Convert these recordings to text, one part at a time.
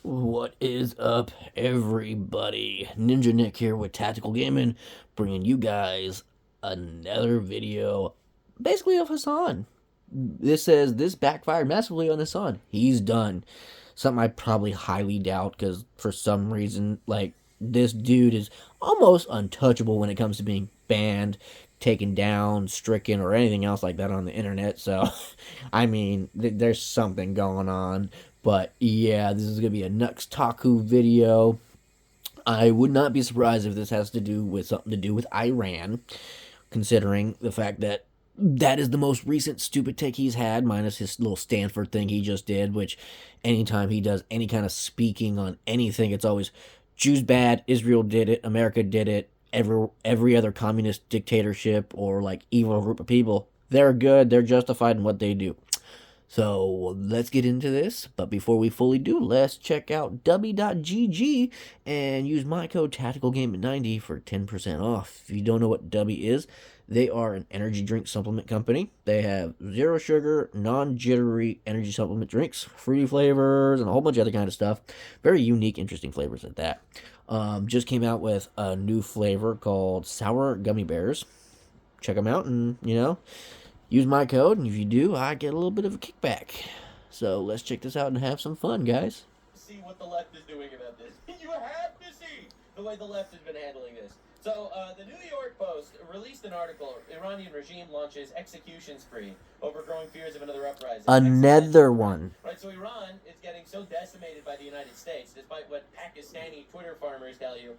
What is up, everybody? Ninja Nick here with Tactical Gaming, bringing you guys another video, basically of Hassan. This says this backfired massively on Hassan. He's done. Something I probably highly doubt because for some reason, like, this dude is almost untouchable when it comes to being banned, taken down, stricken, or anything else like that on the internet. So, I mean, there's something going on. But yeah, this is gonna be a Nux Taku video. I would not be surprised if this has to do with something to do with Iran, considering the fact that that is the most recent stupid take he's had, minus his little Stanford thing he just did, which anytime he does any kind of speaking on anything, it's always Jews bad, Israel did it, America did it, every other communist dictatorship or like evil group of people, they're good, they're justified in what they do. So let's get into this, but before we fully do, let's check out W.GG and use my code TacticalGame90 for 10% off. If you don't know what W is, they are an energy drink supplement company. They have zero sugar, non-jittery energy supplement drinks, fruity flavors, and a whole bunch of other kind of stuff. Very unique, interesting flavors at that. Just came out with a new flavor called Sour Gummy Bears. Check them out and, use my code, and if you do, I get a little bit of a kickback. So let's check this out and have some fun, guys. See what the left is doing about this. You have to see the way the left has been handling this. So, the New York Post released an article, Iranian regime launches execution spree over growing fears of another uprising. Another one. Right, so Iran is getting so decimated by the United States, despite what Pakistani Twitter farmers tell you,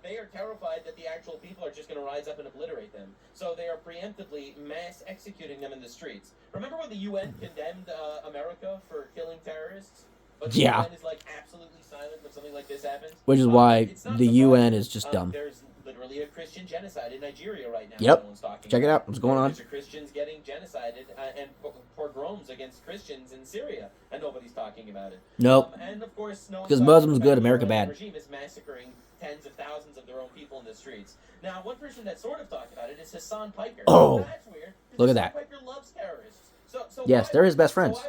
they are terrified that the actual people are just going to rise up and obliterate them. So they are preemptively mass executing them in the streets. Remember when the UN condemned America for killing terrorists? But the UN is like absolutely silent when something like this happens. Which is why the UN is just dumb. There's literally a Christian genocide in Nigeria right now. Yep. No one's talking Check it out. What's going on? There's Christians getting genocided and pogroms against Christians in Syria, and nobody's talking about it. Nope. And of course, no. Because Muslims good, America the bad. Regime is massacring tens of thousands of their own people in the streets. Now, one person that sort of talked about it is Hassan Piker. Oh, that's weird. Look at that. Piker loves terrorists. So yes, they're his best friends. So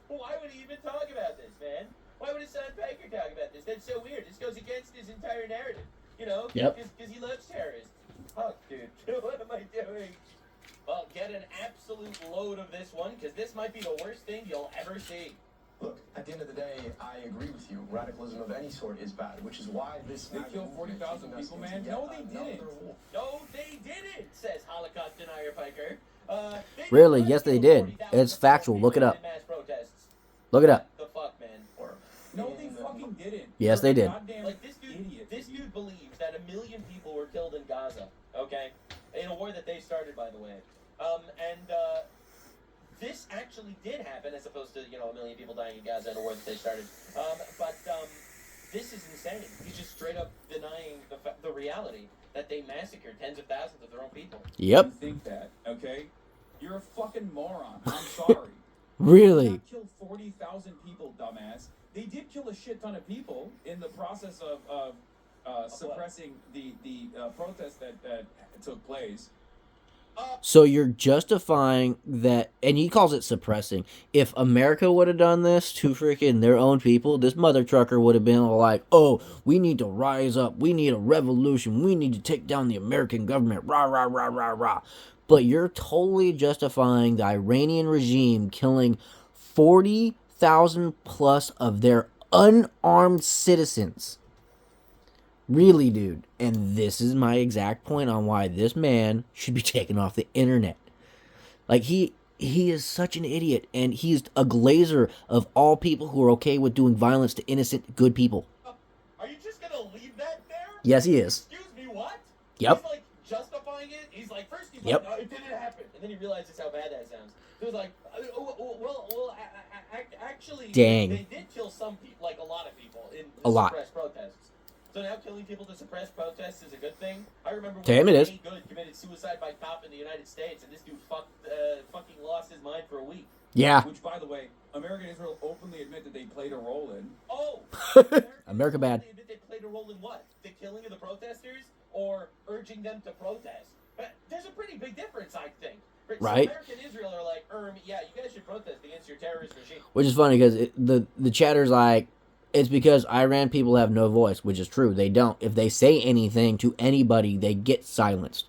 why would he even talk about this, man? Why would Hassan Piker talk about this? That's so weird. This goes against his entire narrative. Because he loves terrorists. Fuck, dude. What am I doing? Well, get an absolute load of this one, because this might be the worst thing you'll ever see. Look, at the end of the day, I agree with you. Radicalism of any sort is bad, which is why this... They killed 40,000 people, man? No, they didn't. No, they didn't, says Holocaust denier Piker. Really? Yes, they did. It's factual. Look it up. Look it up. The fuck, man? No, they fucking didn't. Yes, they did. Like, this dude believes that 1 million people were killed in Gaza, okay? In a war that they started, by the way. This actually did happen, as opposed to, 1 million people dying in Gaza in a war that they started. This is insane. He's just straight up denying the reality that they massacred tens of thousands of their own people. Yep. You think that, okay? You're a fucking moron. I'm sorry. Really? They killed 40,000 people, dumbass. They did kill a shit ton of people in the process of suppressing the protest that took place. So you're justifying that, and he calls it suppressing. If America would have done this to freaking their own people, this mother trucker would have been like, oh, we need to rise up. We need a revolution. We need to take down the American government. Rah, rah, rah, rah, rah. But you're totally justifying the Iranian regime killing 40,000 plus of their unarmed citizens. Really, dude. And this is my exact point on why this man should be taken off the internet. Like, he is such an idiot, and he's a glazer of all people who are okay with doing violence to innocent, good people. Are you just gonna leave that there? Yes, he is. Excuse me, what? Yep. He's like justifying it. He's like, first he's Yep. like, no, it didn't happen, and then he realizes how bad that sounds. He was like, actually, Dang. They did kill some people, like a lot of people in A lot. suppressed protests. So now killing people to suppress protests is a good thing. I remember Damn, when it is. Jay Good committed suicide by cop in the United States, and this dude fucking lost his mind for a week. Yeah. Which, by the way, America and Israel openly admit that they played a role in. Oh! America bad. They played a role in what? The killing of the protesters? Or urging them to protest? There's a pretty big difference, I think. So Right. America and Israel are like, yeah, you guys should protest against your terrorist regime. Which is funny because the chatter's like, It's because Iran people have no voice, which is true. They don't. If they say anything to anybody, they get silenced.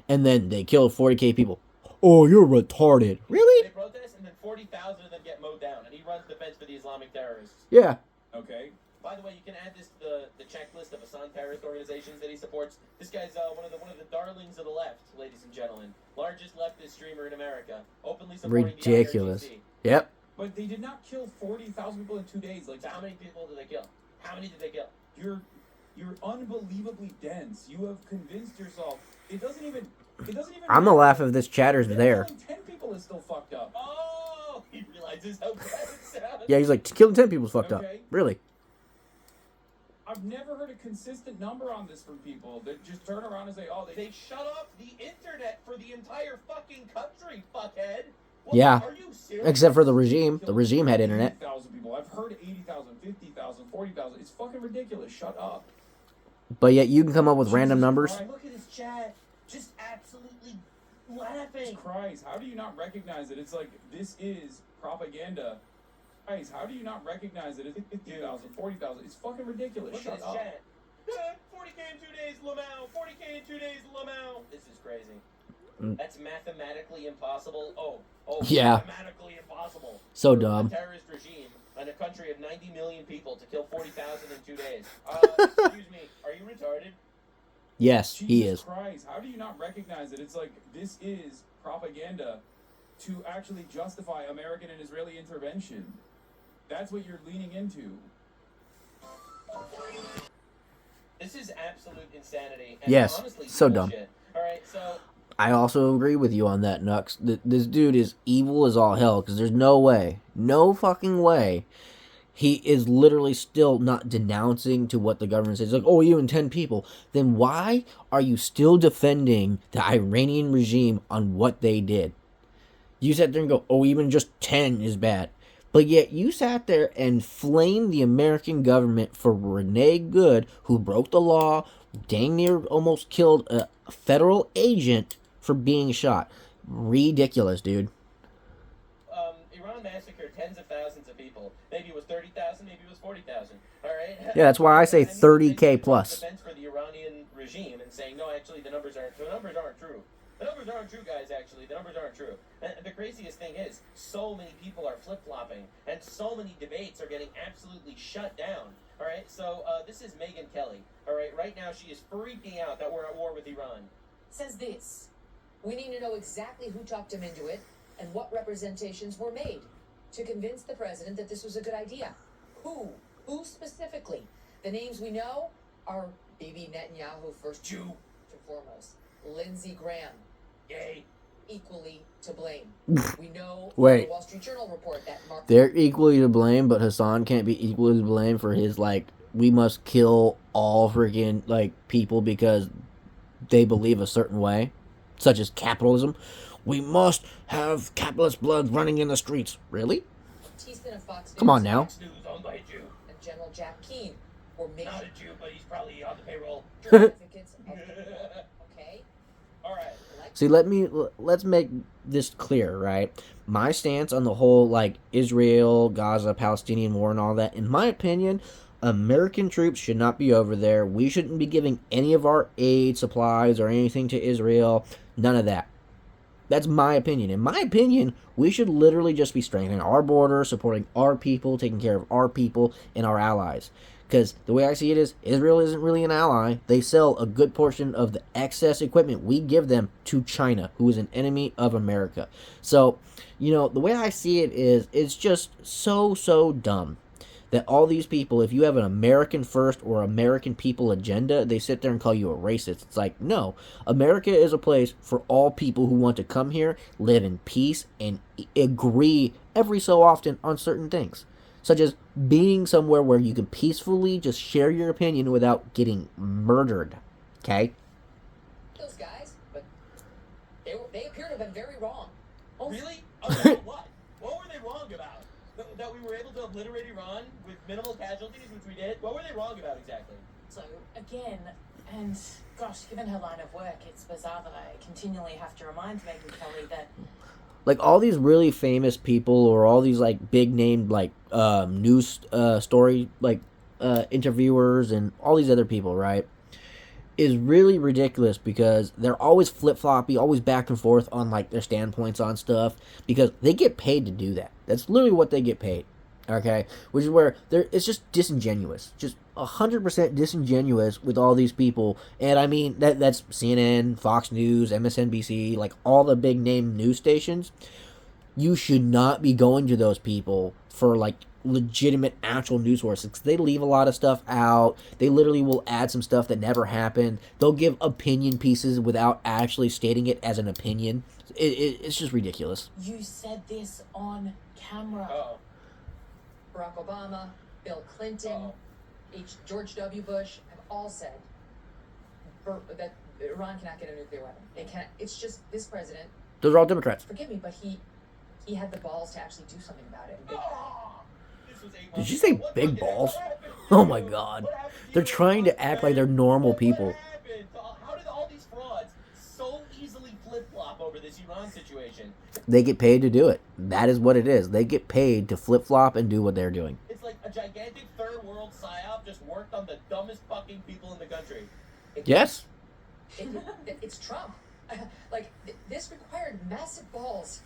And then they kill 40K people. Oh, you're retarded. Really? They protest, and then 40,000 of them get mowed down, and he runs defense for the Islamic terrorists. Yeah. Okay. By the way, you can add this to the checklist of Hassan terrorist organizations that he supports. This guy's one of the darlings of the left, ladies and gentlemen. Largest leftist streamer in America. Openly supporting Ridiculous. the IRGC. Yep. But they did not kill 40,000 people in 2 days. Like, So how many people did they kill? How many did they kill? you're unbelievably dense. You have convinced yourself. It doesn't even. I'm gonna laugh if this chatter's there. Killing 10 people is still fucked up. Oh, he realizes how bad it sounds. Yeah, he's like, killing 10 people's fucked up. Okay. Really? I've never heard a consistent number on this from people that just turn around and say, "Oh, They shut off the internet for the entire fucking country, fuckhead. What, Yeah. Are you serious? Except for the regime. The regime had internet. 80,000 people. I've heard 80,000, 50,000, 40,000. It's fucking ridiculous. Shut up. But yet you can come up with random Jesus numbers. Christ. Look at his chat. Just absolutely laughing. Christ, how do you not recognize it? It's like, this is propaganda. Christ, how do you not recognize it? It's 50,000, 40,000. It's fucking ridiculous. Look Shut at his up. chat. 40K in 2 days, Lamau. 40K in 2 days, Lamau. This is crazy. Mm. That's mathematically impossible. Oh, Yeah. mathematically impossible. So For dumb. A terrorist regime in a country of 90 million people to kill 40,000 in 2 days. Excuse me, are you retarded? Yes, he Jesus is. Christ, how do you not recognize it? It's like, this is propaganda to actually justify American and Israeli intervention. That's what you're leaning into. This is absolute insanity. And Yes, honestly, so dumb. bullshit. All right, so I also agree with you on that, Nux. This dude is evil as all hell, because there's no way, no fucking way, he is literally still not denouncing to what the government says. Like, oh, you and 10 people. Then why are you still defending the Iranian regime on what they did? You sat there and go, oh, even just 10 is bad. But yet you sat there and flamed the American government for Renee Good, who broke the law, dang near almost killed a federal agent for being shot. Ridiculous, dude. Iran massacred tens of thousands of people. Maybe it was 30,000, maybe it was 40,000. All right. Yeah, that's why I say mean, 30K plus. Defense for the Iranian regime and saying no, actually the numbers aren't true. The numbers aren't true, guys. Actually, the numbers aren't true. And the craziest thing is, so many people are flip flopping, and so many debates are getting absolutely shut down. All right. So this is Megyn Kelly. All right. Right now, she is freaking out that we're at war with Iran. Says this: we need to know exactly who talked him into it and what representations were made to convince the president that this was a good idea. Who? Who specifically? The names we know are Bibi Netanyahu, first Jew. and foremost. Lindsey Graham, Yay. equally to blame. We know Wait. the Wall Street Journal report that Mark They're equally to blame, but Hassan can't be equally to blame for his, like, we must kill all freaking, like, people because they believe a certain way, such as capitalism. We must have capitalist blood running in the streets. Really? Teasman of Fox News Come on now. Fox News owned by a Jew. and General Jack Keane were major Not a Jew, but he's probably on the payroll. advocates of the war. Okay? All right. See, let's make this clear, right? My stance on the whole, like, Israel, Gaza, Palestinian war and all that, in my opinion, American troops should not be over there. We shouldn't be giving any of our aid, supplies, or anything to Israel. None of that. That's my opinion. In my opinion, we should literally just be strengthening our border, supporting our people, taking care of our people and our allies. Because the way I see it is, Israel isn't really an ally. They sell a good portion of the excess equipment we give them to China, who is an enemy of America. So, you know, the way I see it is, it's just so dumb that all these people, if you have an American first or American people agenda, they sit there and call you a racist. It's like, no, America is a place for all people who want to come here, live in peace, and agree every so often on certain things. Such as being somewhere where you can peacefully just share your opinion without getting murdered. Okay? Those guys, but they appear to have been very wrong. Oh, really? About what? What were they wrong about? That we were able to obliterate Iran with minimal casualties, which we did? What were they wrong about exactly? So, again, and gosh, given her line of work, it's bizarre that I continually have to remind Megyn Kelly that Like, all these really famous people or all these, like, big-named, like, news story, like, interviewers and all these other people, right, is really ridiculous because they're always flip-floppy, always back and forth on like their standpoints on stuff because they get paid to do that. That's literally what they get paid. Okay, which is where it's just disingenuous, just 100% disingenuous with all these people, and I mean that's CNN, Fox News, MSNBC, like all the big name news stations. You should not be going to those people for like legitimate actual news sources because they leave a lot of stuff out. They literally will add some stuff that never happened. They'll give opinion pieces without actually stating it as an opinion. It's just ridiculous. You said this on camera. Oh. Barack Obama, Bill Clinton, George W. Bush have all said that Iran cannot get a nuclear weapon. They can't. It's just this president. Those are all Democrats. Forgive me, but he had the balls to actually do something about it. Did you say big balls? Oh my god. They're trying to act like they're normal people. How did all these frauds so easily flip-flop over this Iran situation? They get paid to do it. That is what it is. They get paid to flip-flop and do what they're doing. It's like a gigantic third world psyop just worked on the dumbest fucking people in the country. Yes. It's Trump. This required massive balls.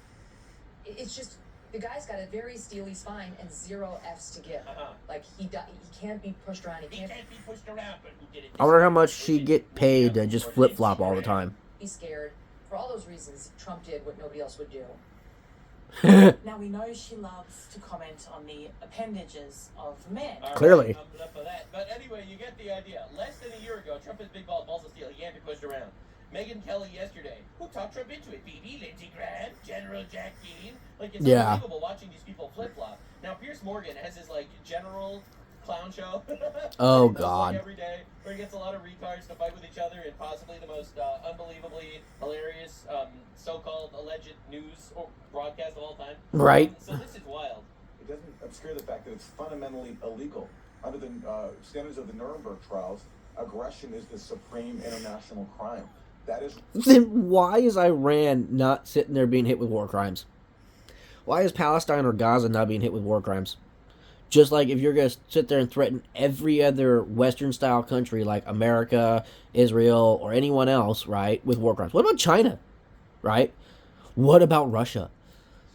It's just the guy's got a very steely spine and 0 F's to give. Like he can't be pushed around. He can't be pushed around, but who did it? I wonder how much she get paid to just flip-flop all the time. He's scared. For all those reasons, Trump did what nobody else would do. Now we know she loves to comment on the appendages of men. Clearly. I'm enough of that. But anyway, you get the idea. Less than a year ago, Trump is big balls of steel. He can't be pushed around. Megyn Kelly yesterday. Who talked Trump into it? BB, Lindsey Graham, General Jack Dean. Like, it's unbelievable watching these people flip-flop. Now, Piers Morgan has his, like, general clown show. Oh, He does, God. like, every day, where he gets a lot of retards to fight with each other in possibly the most unbelievably hilarious so-called alleged news or broadcast of all time. Right. So this is wild. It doesn't obscure the fact that it's fundamentally illegal. Under the standards of the Nuremberg trials, aggression is the supreme international crime. That is. Then why is Iran not sitting there being hit with war crimes? Why is Palestine or Gaza not being hit with war crimes? Just like if you're going to sit there and threaten every other Western-style country like America, Israel, or anyone else, right, with war crimes. What about China, right? What about Russia?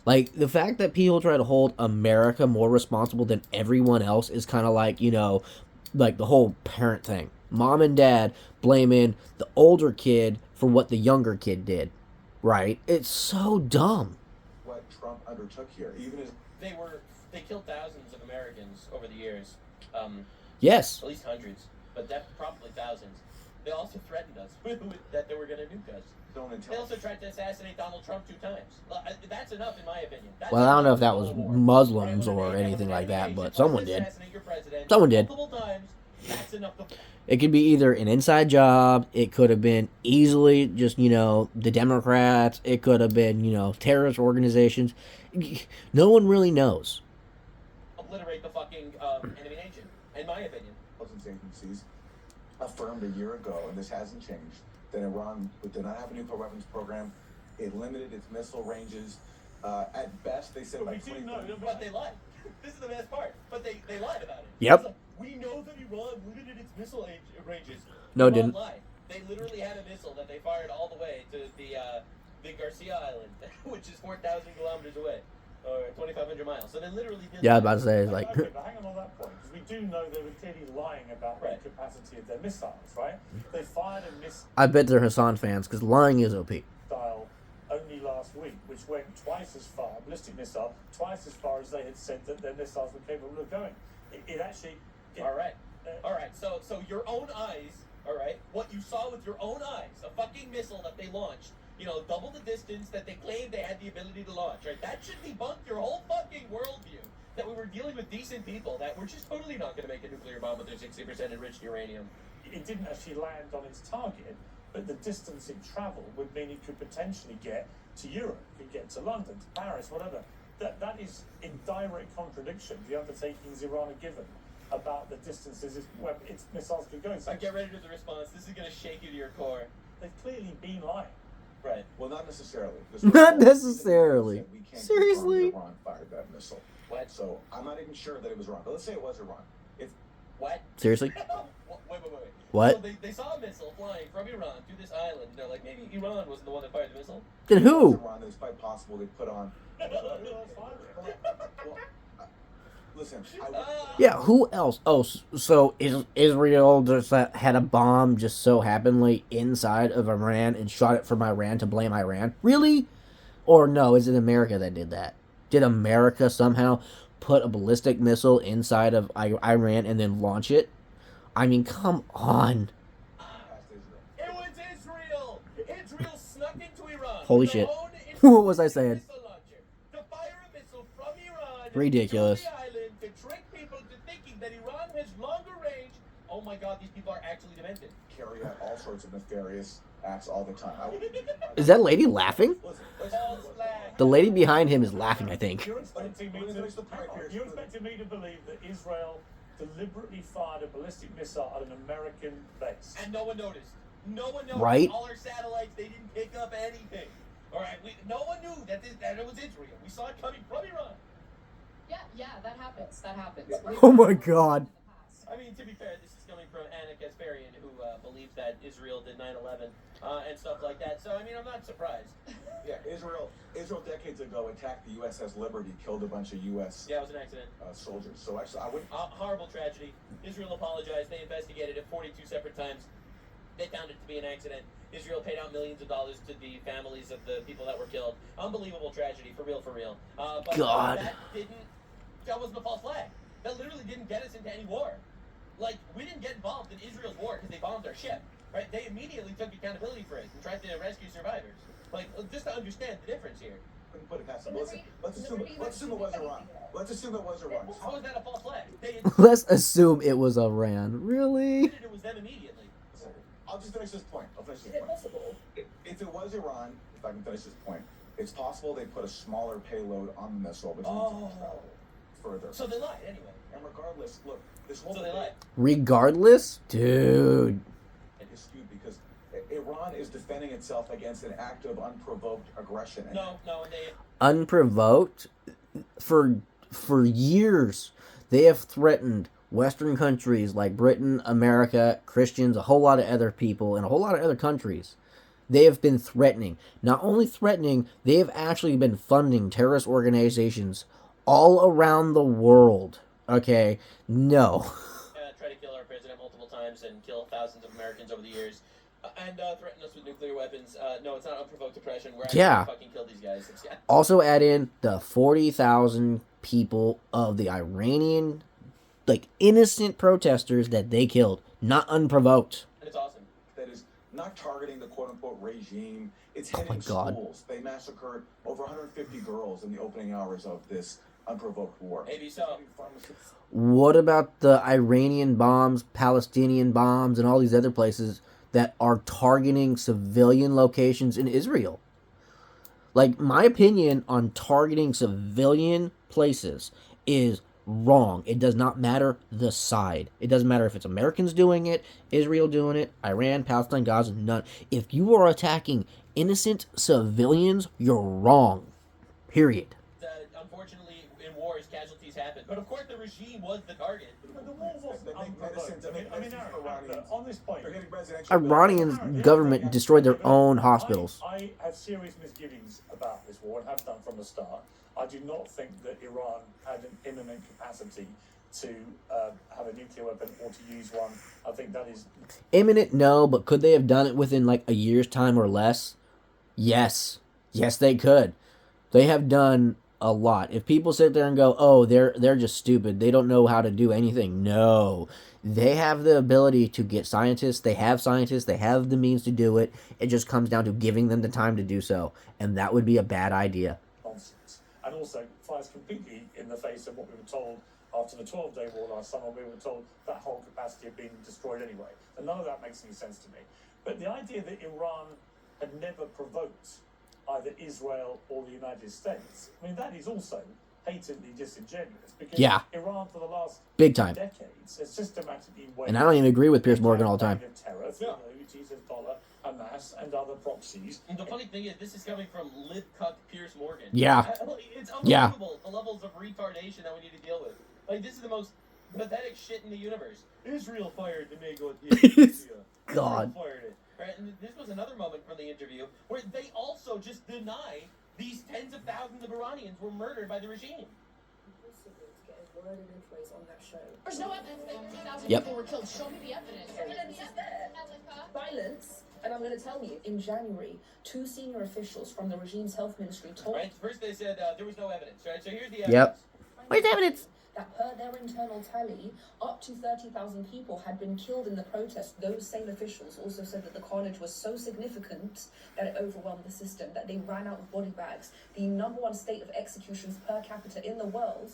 Like, the fact that people try to hold America more responsible than everyone else is kind of like, you know, like the whole parent thing. Mom and dad blaming the older kid for what the younger kid did, right? It's so dumb. What Trump undertook here, even as They killed thousands of Americans over the years. Yes. At least hundreds, but probably thousands. They also threatened us that they were going to nuke us. They also tried to assassinate Donald Trump 2 times. That's enough, in my opinion. Well, I don't know if that was Muslims or anything like that, but someone did. Someone did. That's enough. It could be either an inside job. It could have been easily just, you know, the Democrats. It could have been, you know, terrorist organizations. No one really knows. Obliterate the fucking enemy nation, in my opinion. intelligence agencies affirmed a year ago, and this hasn't changed, that Iran did not have a nuclear weapons program. It limited its missile ranges. At best, they said by 2030. But they lied. This is the best part. But they lied about it. Yep. Like, we know that Iran limited its missile ranges. No, Iran didn't. lied. They literally had a missile that they fired all the way to the Garcia Island, which is 4,000 kilometers away, or 2,500 miles. So they literally did. Yeah, I was lie. about to say, it's like, Okay, but hang on that point, because we do know they were clearly lying about the capacity of their missiles, right? They fired a I bet they're Hassan fans, because lying is OP. missile only last week, which went twice as far, ballistic missile, twice as far as they had said that their missiles were capable of going. It actually... All right. So your own eyes, all right, what you saw with your own eyes, a fucking missile that they launched, you know, double the distance that they claimed they had the ability to launch, right? That should debunk your whole fucking worldview that we were dealing with decent people that were just totally not going to make a nuclear bomb with their 60% enriched uranium. It didn't actually land on its target, but the distance it travelled would mean it could potentially get to Europe, it could get to London, to Paris, whatever. That is in direct contradiction to the undertakings Iran had given about the distances its missiles could go. So Get ready to the response. This is going to shake you to your core. they've clearly been lying. Right. Well, not necessarily. Not necessarily. We can't Seriously? confirm that Iran fired that missile. What? So I'm not even sure that it was Iran. But let's say it was Iran. If What? Seriously? Wait. What? So they saw a missile flying from Iran to this island. They're like, maybe Iran wasn't the one that fired the missile. Then who? Iran, it's quite possible they put on. Well, listen, Yeah, who else? Oh, so Israel just had a bomb just so happenly inside of Iran and shot it from Iran to blame Iran? Really? Or no, is it America that did that? Did America somehow put a ballistic missile inside of Iran and then launch it? I mean, come on. It was Israel. Israel snuck into Iran. Holy with shit. their own What was I saying? missile launcher to fire a missile from Iran Ridiculous. to the island to trick people to thinking that Iran has longer range. Oh my God, these people are actually demented. carry out all sorts of nefarious acts all the time. Is that lady laughing? Listen, False flag. The lady behind him is laughing, I think. You're expecting me to believe that Israel deliberately fired a ballistic missile at an American base. And no one noticed. No one noticed. Right? All our satellites, they didn't pick up anything. All right, no one knew that it was Israel. We saw it coming from Iran. Yeah, that happens. That happens. Oh my God. I mean, to be fair, this is coming from Anna Kasparian, who believes that Israel did 9/11 and stuff like that. So, I mean, I'm not surprised. Yeah, Israel decades ago attacked the USS Liberty, killed a bunch of US Yeah, it was an accident. soldiers. So actually, I wouldn't. Horrible tragedy. Israel apologized. They investigated it 42 separate times. They found it to be an accident. Israel paid out millions of dollars to the families of the people that were killed. Unbelievable tragedy, for real. But God. that wasn't a false flag. That literally didn't get us into any war. Like, we didn't get involved in Israel's war because they bombed our ship, right? They immediately took accountability for it and tried to rescue survivors. Like, just to understand the difference here. Couldn't put it past them. Listen, let's assume it was Iran. Let's assume it was Iran. How is that a false flag? They Let's assume it was Iran. Really? admitted it was them immediately. I'll just finish this point. If it was Iran, if I can finish this point, it's possible they put a smaller payload on the missile, but further. So they lied anyway. And regardless, look, this whole So they lied. Regardless? Dude. dispute because Iran is defending itself against an act of unprovoked aggression. And No, and they Unprovoked? For years, they have threatened Western countries like Britain, America, Christians, a whole lot of other people, and a whole lot of other countries. They have been threatening. Not only threatening, they have actually been funding terrorist organizations all around the world. Okay? No. try to kill our president multiple times and kill thousands of Americans over the years. And threaten us with nuclear weapons. No, it's not unprovoked oppression. We're actually Yeah. gonna fucking kill these guys. Also add in the 40,000 people of the Iranian, like, innocent protesters that they killed. Not unprovoked. And it's awesome. that is not targeting the quote-unquote regime. It's Oh my hitting God. schools. They massacred over 150 girls in the opening hours of this unprovoked war. Maybe so. What about the Iranian bombs, Palestinian bombs, and all these other places that are targeting civilian locations in Israel? Like, my opinion on targeting civilian places is wrong. It does not matter the side. It doesn't matter if it's Americans doing it, Israel doing it, Iran, Palestine, Gaza, none. If you are attacking innocent civilians, you're wrong. Period. Unfortunately, in wars, casualties happen. But of course, the regime was the target. But the war wasn't They make unprovoked. medicines, they make I mean, medicines for Aaron, Iranians. on this point, They're getting residential Iranian government destroyed their own hospitals. I have serious misgivings about this war and have done from the start. I do not think that Iran had an imminent capacity to have a nuclear weapon or to use one. I think that is Imminent, no, but could they have done it within like a year's time or less? Yes. Yes, they could. They have done a lot. If people sit there and go, oh, they're just stupid, they don't know how to do anything. No. They have the ability to get scientists, they have the means to do it. It just comes down to giving them the time to do so. And that would be a bad idea. nonsense. And also flies completely in the face of what we were told after the 12-day war last summer. We were told that whole capacity had been destroyed anyway. And none of that makes any sense to me. But the idea that Iran had never provoked either Israel or the United States, I mean, that is also patently disingenuous. Because Yeah. Iran, for the last Big time. decades, has systematically waged And I don't even agree with Piers Morgan all the time. of terror through the Houthis, Hezbollah, Hamas, and other proxies. And the funny thing is, this is coming from lip-cuck Piers Morgan. Yeah. It's Yeah. unbelievable the levels of retardation that we need to deal with. Like, this is the most pathetic shit in the universe. Israel fired the Nego. God. Israel fired it. Right? And this was another moment from the interview where they also just deny these tens of thousands of Iranians were murdered by the regime. On that show. There's no evidence that 2,000 Yep. people were killed. Show me the evidence. Violence, and I'm going to tell you, in January, 2 senior officials from the regime's health ministry told Right? First they said there was no evidence. Right? So here's the evidence. Yep. Where's the evidence? that per their internal tally, up to 30,000 people had been killed in the protest. Those same officials also said that the carnage was so significant that it overwhelmed the system, that they ran out of body bags. The #1 state of executions per capita in the world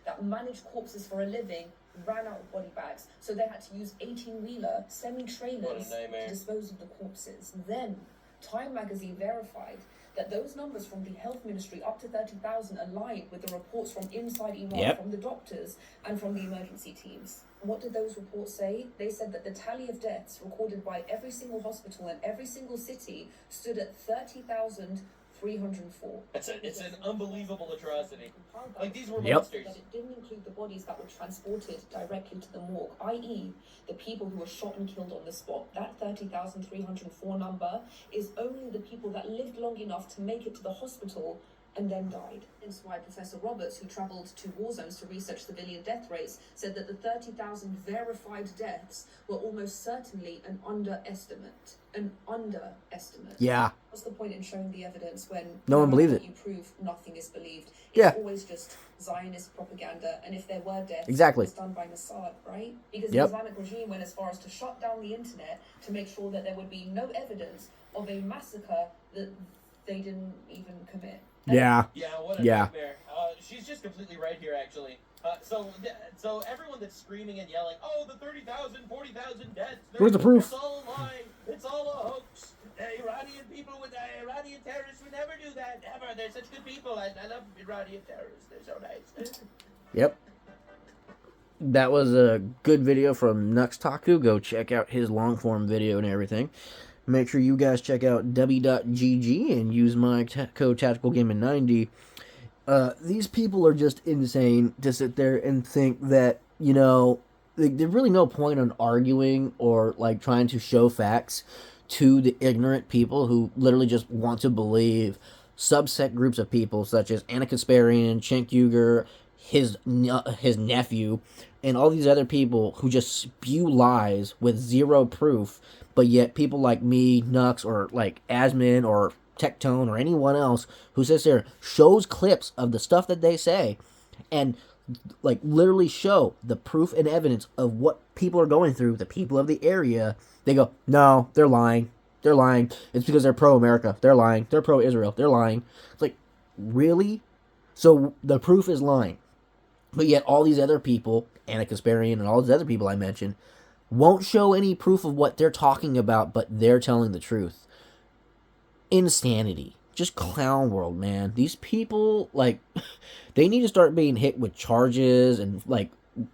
that managed corpses for a living ran out of body bags. So they had to use 18-wheeler semi-trailers to dispose of the corpses. Then, Time magazine verified that those numbers from the health ministry, up to 30,000, aligned with the reports from inside Iran, from the doctors and from the emergency teams. What did those reports say? They said that the tally of deaths recorded by every single hospital and every single city stood at 30,304. It's an unbelievable atrocity. Like, these were Yep. monsters. But it didn't include the bodies that were transported directly to the morgue, i.e. the people who were shot and killed on the spot. That 30,304 number is only the people that lived long enough to make it to the hospital and then died. That's why Professor Roberts, who travelled to war zones to research civilian death rates, said that the 30,000 verified deaths were almost certainly an underestimate. An underestimate. Yeah. What's the point in showing the evidence when No one believes what it. you prove, nothing is believed? It's Yeah. always just Zionist propaganda, and if there were deaths, Exactly. it's done by Mossad, right? Because Yep. the Islamic regime went as far as to shut down the internet to make sure that there would be no evidence of a massacre that they didn't even commit. Yeah. Yeah, what a Yeah. nightmare. She's just completely right here, actually. So everyone that's screaming and yelling, oh, the 30,000, 40,000 deaths. Where's the proof? It's all a lie. It's all a hoax. Iranian people with Iranian terrorists would never do that. Never. They're such good people. I love Iranian terrorists. They're so nice. Yep. That was a good video from Nux Taku. Go check out his long form video and everything. Make sure you guys check out w.gg and use my code TacticalGaming90. These people are just insane to sit there and think that, you know, there's really no point on arguing or like trying to show facts to the ignorant people who literally just want to believe subset groups of people such as Anna Kasparian, Cenk Uygur, his nephew, and all these other people who just spew lies with zero proof. But yet people like me, Nux, or like Asmin, or Tectone, or anyone else who sits there, shows clips of the stuff that they say, and like literally show the proof and evidence of what people are going through, the people of the area, they go, no, they're lying. They're lying. It's because they're pro-America. They're lying. They're pro-Israel. They're lying. It's like, really? So the proof is lying. But yet all these other people, Anna Kasparian and all these other people I mentioned, won't show any proof of what they're talking about, but they're telling the truth. Insanity. Just clown world, man. These people, like, they need to start being hit with charges and, like,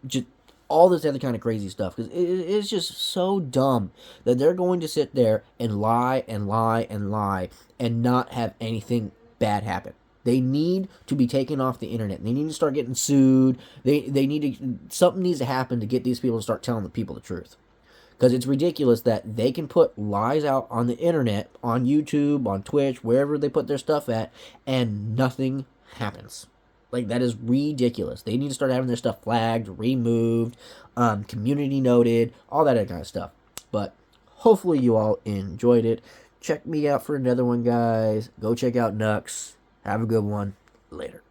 just all this other kind of crazy stuff. Because it's just so dumb that they're going to sit there and lie and lie and lie and not have anything bad happen. They need to be taken off the internet. They need to start getting sued. They need to, something needs to happen to get these people to start telling the people the truth. Because it's ridiculous that they can put lies out on the internet, on YouTube, on Twitch, wherever they put their stuff at, and nothing happens. Like, that is ridiculous. They need to start having their stuff flagged, removed, community noted, all that kind of stuff. But hopefully you all enjoyed it. Check me out for another one, guys. Go check out Nux. Have a good one. Later.